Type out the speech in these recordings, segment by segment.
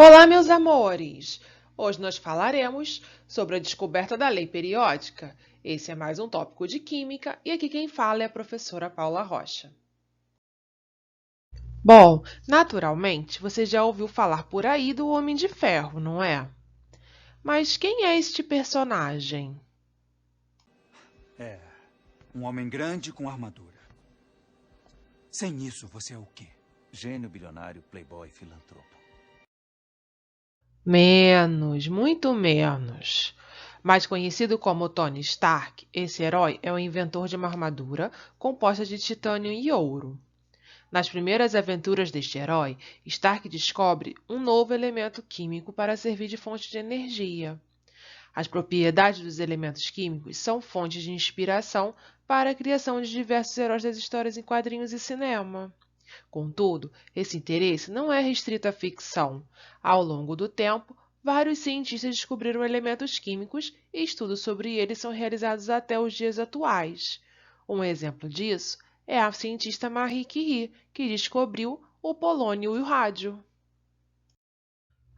Olá, meus amores! Hoje nós falaremos sobre a descoberta da lei periódica. Esse é mais um tópico de química e aqui quem fala é a professora Paula Rocha. Bom, naturalmente, você já ouviu falar por aí do Homem de Ferro, não é? Mas quem é este personagem? É, um homem grande com armadura. Sem isso, você é o quê? Gênio bilionário, playboy, filantropo. Menos, muito menos. Mais conhecido como Tony Stark, esse herói é o inventor de uma armadura composta de titânio e ouro. Nas primeiras aventuras deste herói, Stark descobre um novo elemento químico para servir de fonte de energia. As propriedades dos elementos químicos são fontes de inspiração para a criação de diversos heróis das histórias em quadrinhos e cinema. Contudo, esse interesse não é restrito à ficção. Ao longo do tempo, vários cientistas descobriram elementos químicos e estudos sobre eles são realizados até os dias atuais. Um exemplo disso é a cientista Marie Curie, que descobriu o polônio e o rádio.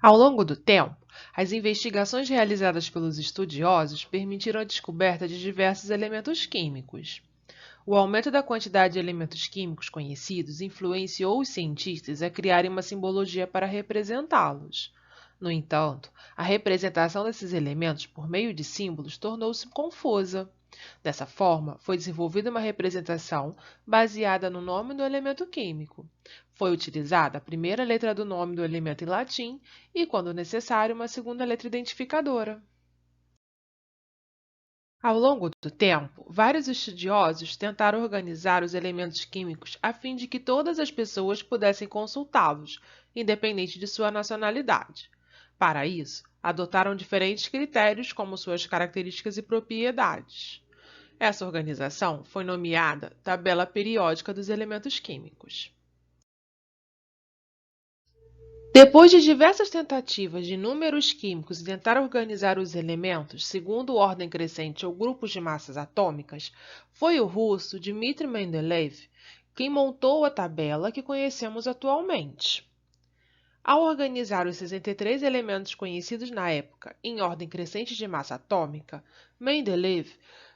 Ao longo do tempo, as investigações realizadas pelos estudiosos permitiram a descoberta de diversos elementos químicos. O aumento da quantidade de elementos químicos conhecidos influenciou os cientistas a criarem uma simbologia para representá-los. No entanto, a representação desses elementos por meio de símbolos tornou-se confusa. Dessa forma, foi desenvolvida uma representação baseada no nome do elemento químico. Foi utilizada a primeira letra do nome do elemento em latim e, quando necessário, uma segunda letra identificadora. Ao longo do tempo, vários estudiosos tentaram organizar os elementos químicos a fim de que todas as pessoas pudessem consultá-los, independente de sua nacionalidade. Para isso, adotaram diferentes critérios como suas características e propriedades. Essa organização foi nomeada Tabela Periódica dos Elementos Químicos. Depois de diversas tentativas de inúmeros químicos em tentar organizar os elementos segundo ordem crescente ou grupos de massas atômicas, foi o russo Dmitry Mendeleev quem montou a tabela que conhecemos atualmente. Ao organizar os 63 elementos conhecidos na época em ordem crescente de massa atômica, Mendeleev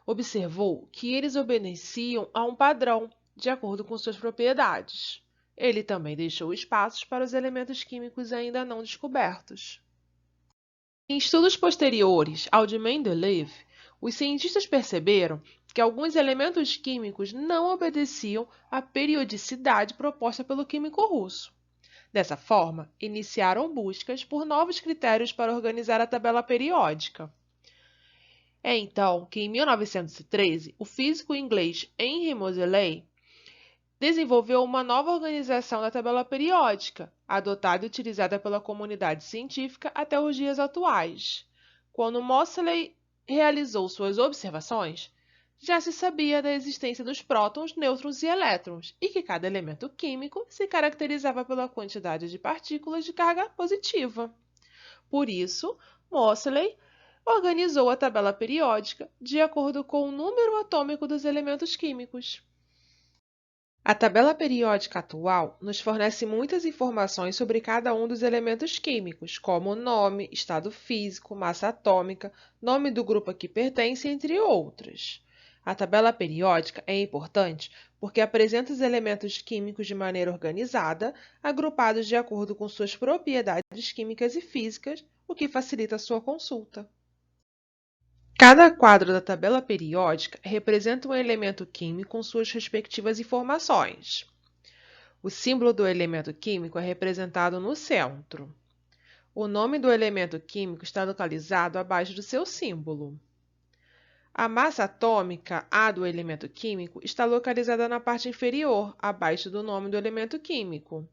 observou que eles obedeciam a um padrão, de acordo com suas propriedades. Ele também deixou espaços para os elementos químicos ainda não descobertos. Em estudos posteriores ao de Mendeleev, os cientistas perceberam que alguns elementos químicos não obedeciam à periodicidade proposta pelo químico russo. Dessa forma, iniciaram buscas por novos critérios para organizar a tabela periódica. É então que, em 1913, o físico inglês Henry Moseley desenvolveu uma nova organização da tabela periódica, adotada e utilizada pela comunidade científica até os dias atuais. Quando Moseley realizou suas observações, já se sabia da existência dos prótons, nêutrons e elétrons, e que cada elemento químico se caracterizava pela quantidade de partículas de carga positiva. Por isso, Moseley organizou a tabela periódica de acordo com o número atômico dos elementos químicos. A tabela periódica atual nos fornece muitas informações sobre cada um dos elementos químicos, como nome, estado físico, massa atômica, nome do grupo a que pertence, entre outras. A tabela periódica é importante porque apresenta os elementos químicos de maneira organizada, agrupados de acordo com suas propriedades químicas e físicas, o que facilita a sua consulta. Cada quadro da tabela periódica representa um elemento químico com suas respectivas informações. O símbolo do elemento químico é representado no centro. O nome do elemento químico está localizado abaixo do seu símbolo. A massa atômica A do elemento químico está localizada na parte inferior, abaixo do nome do elemento químico.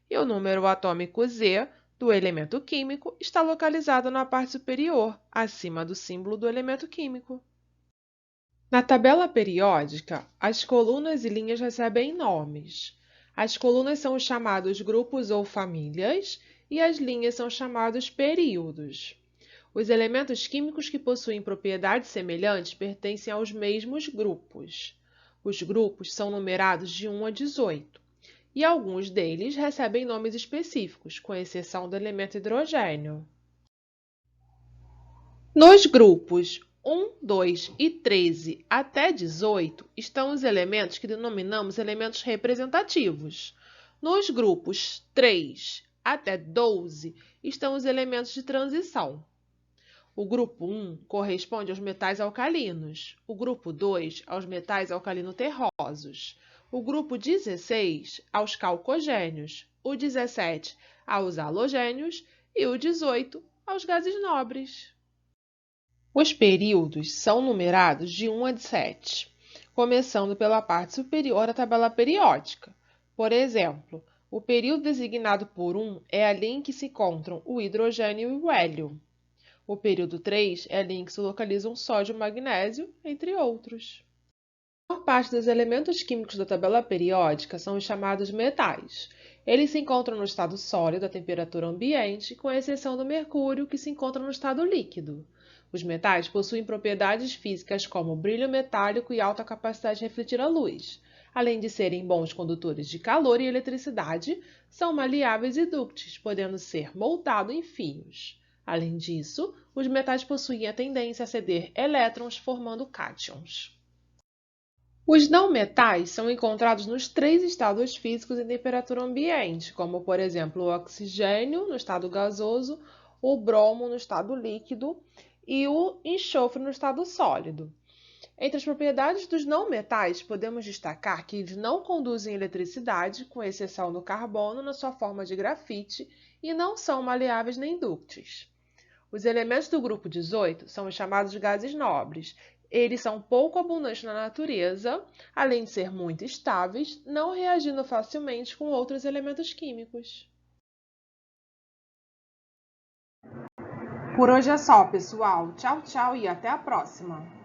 E o número atômico Z do elemento químico está localizado na parte superior, acima do símbolo do elemento químico. Na tabela periódica, as colunas e linhas recebem nomes. As colunas são os chamados grupos ou famílias e as linhas são chamados períodos. Os elementos químicos que possuem propriedades semelhantes pertencem aos mesmos grupos. Os grupos são numerados de 1 a 18. e alguns deles recebem nomes específicos, com exceção do elemento hidrogênio. Nos grupos 1, 2 e 13 até 18 estão os elementos que denominamos elementos representativos. Nos grupos 3 até 12 estão os elementos de transição. O grupo 1 corresponde aos metais alcalinos, o grupo 2 aos metais alcalino-terrosos, o grupo 16 aos calcogênios, o 17 aos halogênios e o 18 aos gases nobres. Os períodos são numerados de 1 a 7, começando pela parte superior da tabela periódica. Por exemplo, o período designado por 1 é a linha em que se encontram o hidrogênio e o hélio. O período 3 é a linha em que se localizam sódio e magnésio, entre outros. A maior parte dos elementos químicos da tabela periódica são os chamados metais. Eles se encontram no estado sólido, a temperatura ambiente, com exceção do mercúrio, que se encontra no estado líquido. Os metais possuem propriedades físicas como brilho metálico e alta capacidade de refletir a luz. Além de serem bons condutores de calor e eletricidade, são maleáveis e dúcteis, podendo ser moldados em fios. Além disso, os metais possuem a tendência a ceder elétrons formando cátions. Os não-metais são encontrados nos 3 estados físicos em temperatura ambiente, como, por exemplo, o oxigênio no estado gasoso, o bromo no estado líquido e o enxofre no estado sólido. Entre as propriedades dos não-metais, podemos destacar que eles não conduzem eletricidade, com exceção do carbono na sua forma de grafite, e não são maleáveis nem dúcteis. Os elementos do grupo 18 são os chamados gases nobres. Eles são pouco abundantes na natureza, além de ser muito estáveis, não reagindo facilmente com outros elementos químicos. Por hoje é só, pessoal. Tchau, tchau e até a próxima!